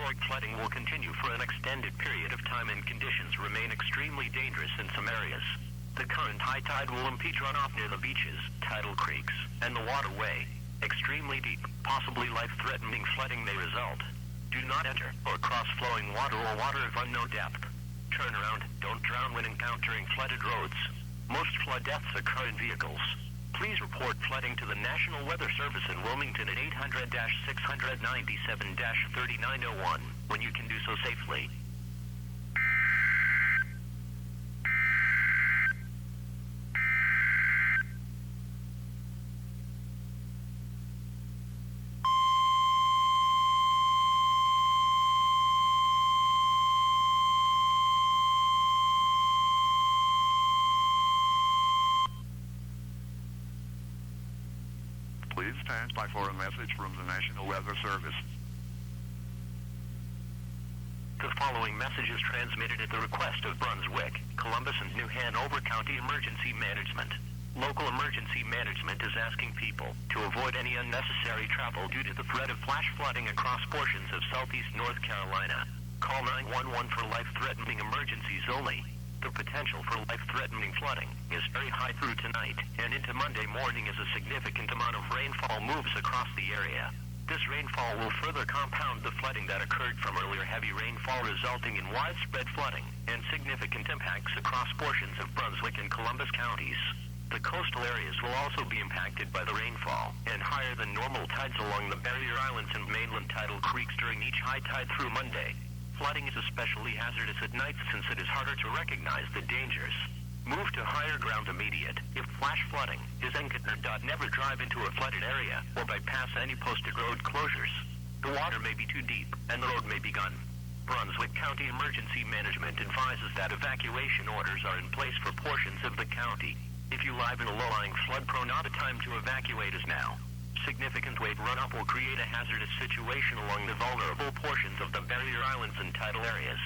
historic flooding will continue for an extended period of time and conditions remain extremely dangerous in some areas. The current high tide will impede runoff near the beaches, tidal creeks, and the waterway. Extremely deep, possibly life-threatening flooding may result. Do not enter or cross flowing water or water of unknown depth. Turn around, don't drown when encountering flooded roads. Most flood deaths occur in vehicles. Please report flooding to the National Weather Service in Wilmington at 800-697-3901 when you can do so safely. Please stand by for a message from the National Weather Service. The following message is transmitted at the request of Brunswick, Columbus, and New Hanover County Emergency Management. Local emergency management is asking people to avoid any unnecessary travel due to the threat of flash flooding across portions of southeast North Carolina. Call 911 for life-threatening emergencies only. The potential for life-threatening flooding is very high through tonight and into Monday morning as a significant amount of rainfall moves across the area. This rainfall will further compound the flooding that occurred from earlier heavy rainfall, resulting in widespread flooding and significant impacts across portions of Brunswick and Columbus counties. The coastal areas will also be impacted by the rainfall and higher than normal tides along the barrier islands and mainland tidal creeks during each high tide through Monday. Flooding is especially hazardous at night since it is harder to recognize the dangers. Move to higher ground immediate. If flash flooding is encountered, never drive into a flooded area or bypass any posted road closures. The water may be too deep and the road may be gone. Brunswick County Emergency Management advises that evacuation orders are in place for portions of the county. If you live in a low-lying flood-prone area, the time to evacuate is now. Significant wave runoff will create a hazardous situation along the vulnerable portions of the barrier islands and tidal areas.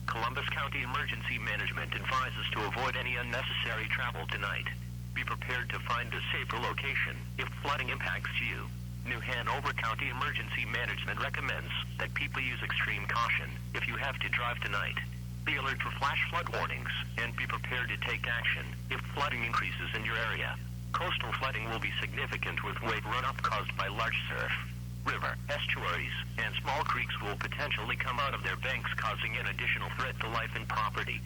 Columbus County Emergency Management advises to avoid any unnecessary travel tonight. Be prepared to find a safer location if flooding impacts you. New Hanover County Emergency Management recommends that people use extreme caution if you have to drive tonight. Be alert for flash flood warnings and be prepared to take action if flooding increases in your area. Coastal flooding will be significant with wave runoff caused by large surf. River, estuaries, and small creeks will potentially come out of their banks, causing an additional threat to life and property.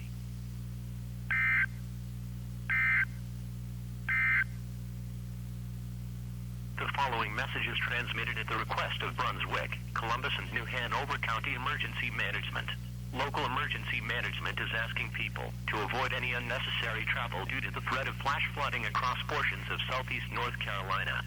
The following message is transmitted at the request of Brunswick, Columbus, and New Hanover County Emergency Management. Local emergency management is asking people to avoid any unnecessary travel due to the threat of flash flooding across portions of southeast North Carolina.